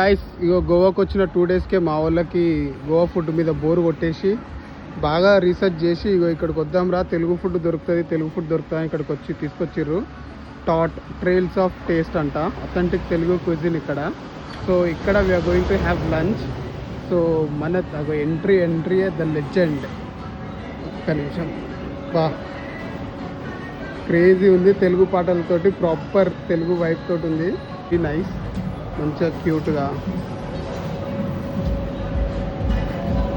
Guys ఇగో గోవాకి వచ్చిన 2 డేస్కే మా వాళ్ళకి గోవా ఫుడ్ మీద బోర్ కొట్టేసి బాగా రీసెర్చ్ చేసి ఇగో ఇక్కడికి వద్దాం రా, తెలుగు ఫుడ్ దొరుకుతుంది ఇక్కడికి వచ్చి తీసుకొచ్చిర్రు. ట్రైల్స్ ఆఫ్ టేస్ట్ అంట, అథెంటిక్ తెలుగు క్విజిన్ ఇక్కడ. సో ఇక్కడ we are going to have lunch. So మన ఎంట్రీ ద లెజెండ్. ఒక్క నిమిషం, బా క్రేజీ ఉంది, తెలుగు పాటలతోటి ప్రాపర్ తెలుగు వైఫ్ తోటి ఉంది. ఇది నైస్, మంచిగా క్యూట్గా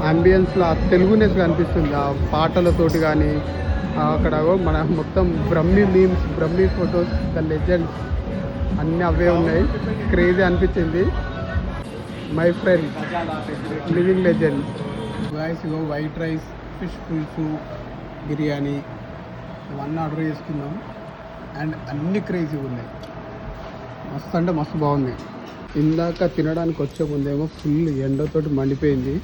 అంబియన్స్లో ఆ తెలుగునెస్ కనిపిస్తుంది ఆ పాటలతోటి. కానీ అక్కడ మన మొత్తం బ్రహ్మీ ఫొటోస్, ద లెజెండ్స్ అన్నీ అవే ఉన్నాయి. క్రేజీ అనిపించింది. My friend living legend. Ego white rice, fish పులుసు, బిర్యానీ ఇవన్నీ ఆర్డర్ చేసుకున్నాం. అండ్ అన్ని క్రేజీ ఉన్నాయి, మస్తు అంటే మస్తు బాగుంది. ఇందాక తినడానికి వచ్చే ముందేమో ఫుల్ ఎండతోటి మండిపోయింది.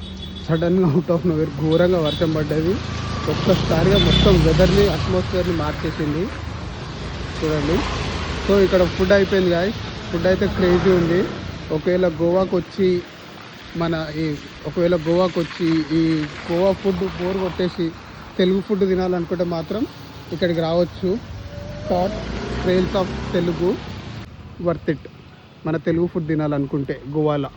సడన్గా అవుట్ ఆఫ్ నోవేర్ ఘోరంగా వర్షం పడ్డది. ఒక్కసారిగా మొత్తం వెదర్ని, అట్మాస్ఫియర్ని మార్చేసింది చూడండి. సో ఇక్కడ ఫుడ్ అయిపోయింది గాయ్. ఫుడ్ అయితే క్రేజీ ఉంది. ఒకవేళ గోవాకి వచ్చి ఈ గోవా ఫుడ్ బోర్ కొట్టేసి తెలుగు ఫుడ్ తినాలనుకుంటే మాత్రం ఇక్కడికి రావచ్చు. Trails of Telugu worth it. మన తెలుగు ఫుడ్ తినాలనుకుంటే గోవాలో.